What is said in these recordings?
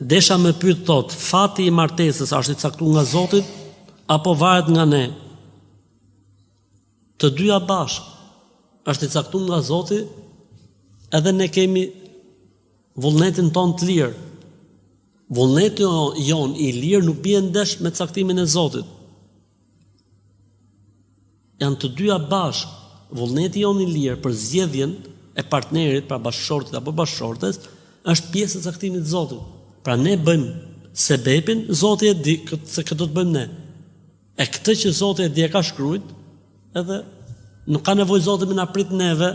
Desha me pyet thot, fati i martesës është i caktuar nga Zoti apo varet nga ne? Të dyja bashkë është i caktuar nga Zoti, edhe ne kemi vullnetin ton të lirë. Vullneti jon i lirë nuk bie ndesh me caktimin e Zotit. Janë të dyja bashkë. Vullneti jon i lirë për zgjedhjen e partnerit, pra bashkëshortit apo bashkëshortes, është pjesë e caktimit të Zotit. Pra ne bëjmë sebepin, Zoti e di se këtë do të bëjmë ne. E këtë që Zoti e di e ka shkruajt, edhe nuk ka nevojë Zoti më na prit neve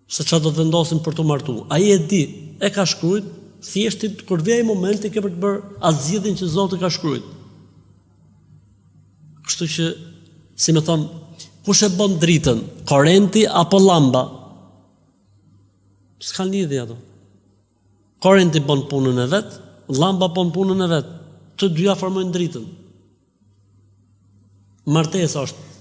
se çfarë do të vendosim për të martuar. Ai e di, e ka shkruajt, thjesht kur vjen momenti ke për të bërë atë zgjedhjen që Zoti ka shkruajt. Kështu që, si më thon, kush e bën dritën, korrenti apo llamba? S'ka lidhje ato. Korrenti bën punën e vet, llamba bën punën e vet. Të dyja formojnë dritën. Martesa është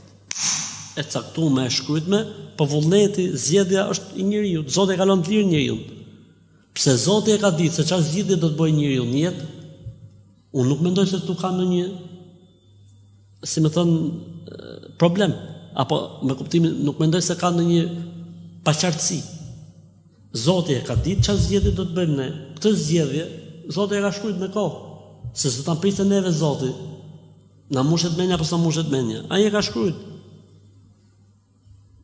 e caktuar, e shkruajtme, po vullneti, zgjedhja është i njeriu. Zoti e ka lënë të lirë njeriu. Pse Zoti e ka ditë se çfarë zgjidhje do të bëjë njeriu në jetë, unë nuk mendoj se tu ka ndonjë, si më thon, problem, apo me kuptimin nuk mendoj se ka ndonjë paqartësi. Zoti e ka ditë çfarë zgjedhje do të bëjmë ne. Këtë zgjedhje Zoti e ka shkruajtur me kohë. Se s'do ta pritet neve Zoti. Na mushet menja apo sa mushet menja. Ai e ka shkruajtur.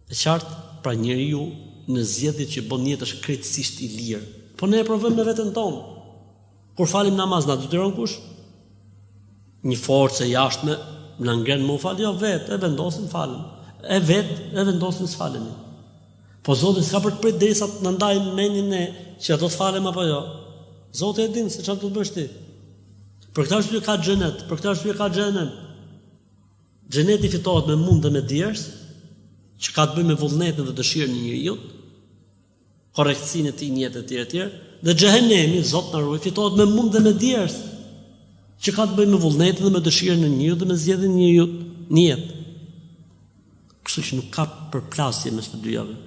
E qartë, pra njeriu në zgjedhjet që bën jetë është krejtësisht i lirë. Po ne e provojmë me veten tonë. Kur falim namaz na detyron kush? Një forcë e jashtme na ngren më fal, jo vetë, e vendosim falem. E vendosim s'falemi. Po Zoti s'ka për të prit derisa të na ndajë mendjen ne që do të falem apo jo. Zoti e din se çfarë do të bësh ti. Për këtë arsye ka xhenet, për këtë arsye ka xhenem. Xheneti fitohet me mund dhe me djers, që ka të bëjë me vullnetin dhe dëshirën e njeriu, korrektësinë e tij në jetë etj. Dhe xhehenemi, Zot na ruaj, fitohet me mund dhe me djers, që ka të bëjë me vullnetin dhe me dëshirën e njeriu dhe me zgjedhjen e njeriu në jetë. Kështu që nuk ka përplasje mes të dyjave.